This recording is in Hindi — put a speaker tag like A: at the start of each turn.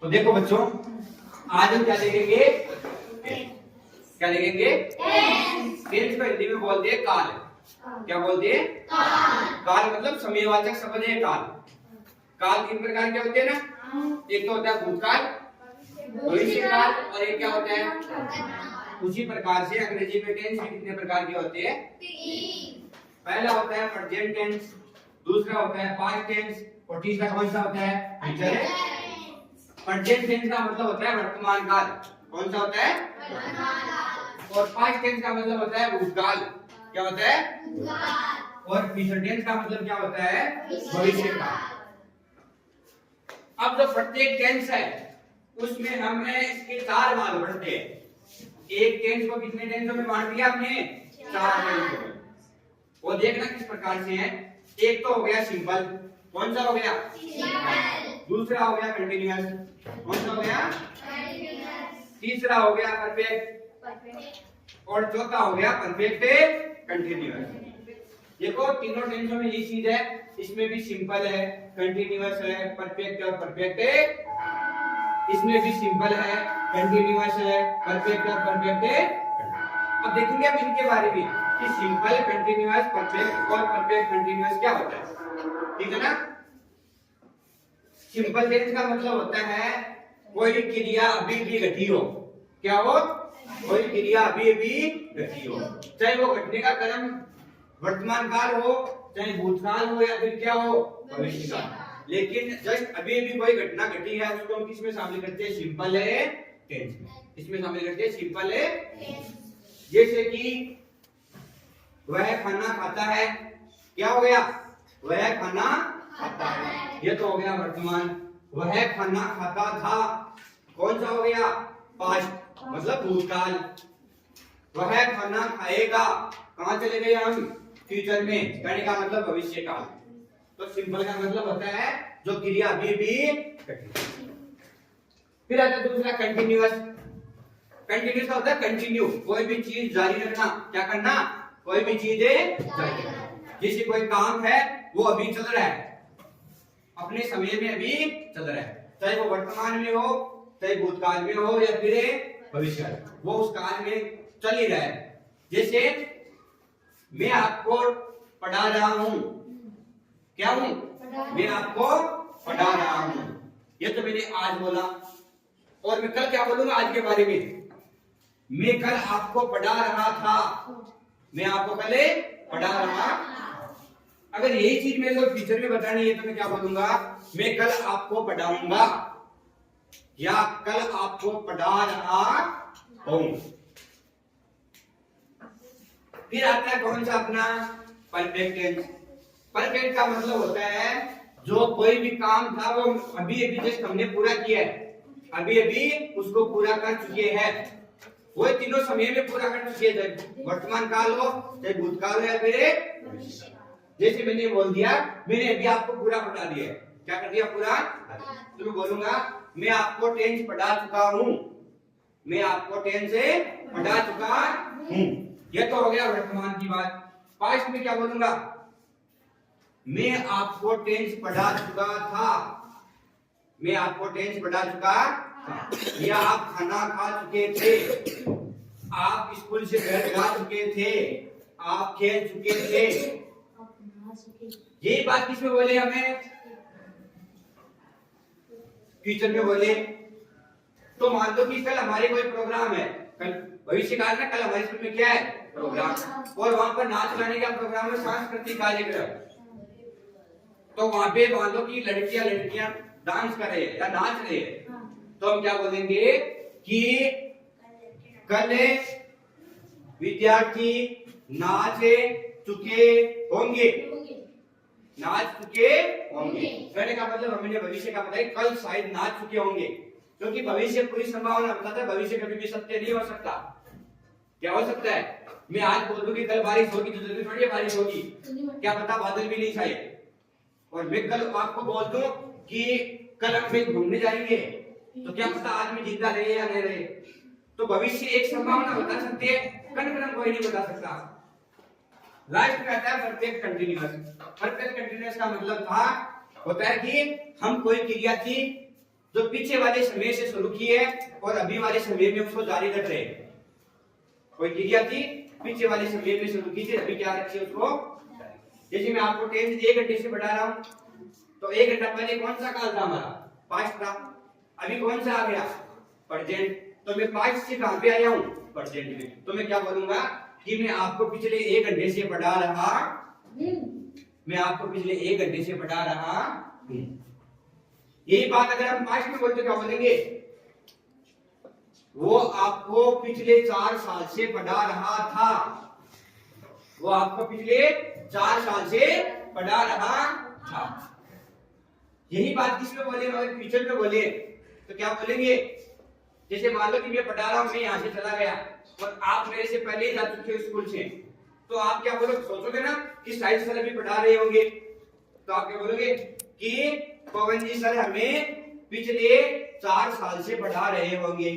A: तो देखो बच्चों, आज हम क्या देखेंगे? क्या देखेंगे? टेंस को हिंदी में बोलते हैं काल। क्या बोलते हैं? काल मतलब समयवाचक शब्द है काल। काल तीन प्रकार के होते हैं ना, एक तो होता है भूतकाल, भविष्यकाल और एक क्या होता है? उसी प्रकार से अंग्रेजी में टेंस भी कितने प्रकार के होते हैं? पहला होता है प्रेजेंट टेंस, दूसरा होता है पास्ट टेंस और तीसरा कौन सा होता है? फ्यूचर है। प्रेजेंट टेंस का मतलब होता है वर्तमान काल। कौन सा होता है? वर्तमान काल। और पास्ट टेंस का मतलब होता है भूतकाल। क्या होता है? भूतकाल। और फ्यूचर टेंस का मतलब क्या होता है? भविष्य काल। अब जो प्रत्येक टेंस है उसमें हमें इसके चार भाग पढ़ते हैं। एक टेंस को कितने टेंसों में बांट दिया हमने? चार टेंसों में। वो देखना किस प्रकार से है। एक तो हो गया सिंपल। कौन सा हो गया? सिंपल। दूसरा हो गया कंटीन्यूअस। कौन सा हो गया? कंटीन्यूअस। तीसरा हो गया परफेक्ट और चौथा हो गया परफेक्ट कंटीन्यूअस। देखो तीनों टेंसों में ये चीज है, इसमें भी सिंपल है, कंटीन्यूअस है, परफेक्ट और परफेक्ट है। इसमें भी सिंपल है, कंटीन्यूअस है, परफेक्ट और परफेक्ट है। अब देखेंगे हम इनके बारे में कि सिंपल, कंटीन्यूअस, परफेक्ट और परफेक्ट कंटीन्यूअस क्या होता है। ठीक है ना? सिंपल टेंस का मतलब होता है कोई क्रिया अभी भी घटी हो। क्या हो? कोई क्रिया अभी भी घटी हो, चाहे वो घटने का क्रम वर्तमान काल हो, चाहे भूतकाल हो या फिर क्या हो? भविष्य काल। लेकिन जस्ट अभी भी कोई घटना घटी है उसको हम किसमें शामिल करते हैं? सिंपल है टेंस में। इसमें शामिल करते हैं सिंपल है टेंस। जैसे कि वह खाना खाता है। क्या हो गया? वह खाना खाता है। ये तो हो गया वर्तमान। वह खाना खाता था। कौन सा हो गया? पास्ट मतलब भूतकाल। वह खाना खाएगा। कहां चले गए हम? फ्यूचर में। कहने का मतलब भविष्य काल। तो सिंपल का मतलब होता है जो क्रिया अभी भी घटी। फिर आता है दूसरा कंटीन्यूअस। कंटीन्यूअस का होता है कंटिन्यू, कोई भी चीज जारी रखना। क्या करना? कोई भी चीज जारी रखना। जैसे कोई काम है वो अभी चल रहा है, अपने समय में अभी चल रहा है, चाहे वो वर्तमान में हो, चाहे भूतकाल में हो या फिर भविष्य में, वो उस काल में चल ही रहा है। जैसे मैं आपको पढ़ा रहा हूं। क्या हूं? मैं आपको पढ़ा रहा हूं। ये तो मैंने आज बोला। और मैं कल क्या बोलूंगा आज के बारे में? मैं कल आपको पढ़ा रहा था। मैं आपको कल पढ़ा रहा। अगर यही चीज मेरे को फ्यूचर में बतानी है तो मैं क्या बोलूंगा? मैं कल आपको पढ़ाऊंगा या कल आपको पढ़ा रहा हूं। फिर आता है कौन सा अपना? Perfect tense. परफेक्ट का मतलब होता है जो कोई भी काम था वो अभी अभी जस्ट हमने पूरा किया है, अभी अभी उसको पूरा कर चुके हैं। वो तीनों समय में पूरा कर चुके हैं, चाहे वर्तमान काल हो, चाहे भूतकाल हो या फिर जैसे मैंने बोल दिया मैंने अभी आपको पूरा पढ़ा दिया है। क्या कर दिया? पूरा। तो मैं बोलूंगा मैं आपको टेंस पढ़ा चुका हूं। मैं आपको टेंस से पढ़ा चुका हूं। ये तो हो गया वर्तमान की बात। पास्ट में क्या बोलूंगा? मैं आपको टेंस पढ़ा चुका था। मैं आपको टेंस पढ़ा चुका था। या आप खाना खा चुके थे, आप स्कूल से घर जा चुके थे, आप खेल चुके थे। यही बात किसमें बोले? हमें फ्यूचर में बोले। तो मान लो कि कल हमारे कोई प्रोग्राम है, कल भविष्य काल में कल हमारे स्कूल में क्या है? प्रोग्राम। और वहां पर नाच गाने का प्रोग्राम है, सांस्कृतिक कार्यक्रम। तो वहां पे मान लो कि लड़कियां डांस कर रहे हैं या नाच रहे हैं, तो हम क्या बोलेंगे कि कल विद्यार्थी नाच चुके होंगे। नाच चुके होंगे कहने का मतलब हमने भविष्य का बताया कल शायद नाच चुके होंगे, क्योंकि भविष्य पूरी संभावना बताता है। भविष्य कभी भी सत्य नहीं हो सकता। क्या हो सकता है? मैं आज बोल दूं कि कल बारिश होगी तो जरूरी थोड़ी बारिश होगी, क्या पता बादल भी नहीं छाए। और मैं कल आपको बोल दूं कि कल हम कहीं घूमने जाएंगे तो क्या पता आदमी जिंदा रहे या नहीं रहे। तो भविष्य एक संभावना बता सकती है, कन्फर्म कोई नहीं बता सकता। लास्ट में आता है परफेक्ट कंटीन्यूअस। परफेक्ट कंटीन्यूअस का मतलब था होता है कि हम कोई क्रिया थी जो पीछे वाले समय से शुरू की है और अभी वाले समय में उसको जारी रख रहे हैं। कोई क्रिया थी, पीछे वाले समय में शुरू की थी, अभी क्या रखी है उसको। जैसे मैं आपको टेंस 1 घंटे से बढ़ा रहा हूं, तो 1 घंटा पहले कौन सा काल था हमारा, पास्ट था। अभी कौन सा आ गया, प्रेजेंट। तो मैं पास्ट से कहां पे आया हूं, प्रेजेंट में। तो मैं क्या बोलूंगा कि मैं आपको पिछले 1 घंटे से पढ़ा रहा मैं आपको पिछले 1 घंटे से पढ़ा रहा हूं। यही बात अगर हम पास्ट में बोलते क्या बोलेंगे, वो आपको पिछले 4 साल से पढ़ा रहा था। वो आपको पिछले 4 साल से पढ़ा रहा था। यही बात किसमें बोले, अगर फ्यूचर में बोले तो क्या बोलेंगे। जैसे मान लो कि मैं पढ़ा रहा हूं, मैं यहां से चला गया और आप मेरे से पहले ही जा चुके हो स्कूल से, तो आप क्या बोलोगे, सोचोगे ना कि साहिल सर अभी पढ़ा रहे होंगे, तो आप क्या बोलोगे कि पवन जी सर हमें पिछले 4 साल से पढ़ा रहे होंगे।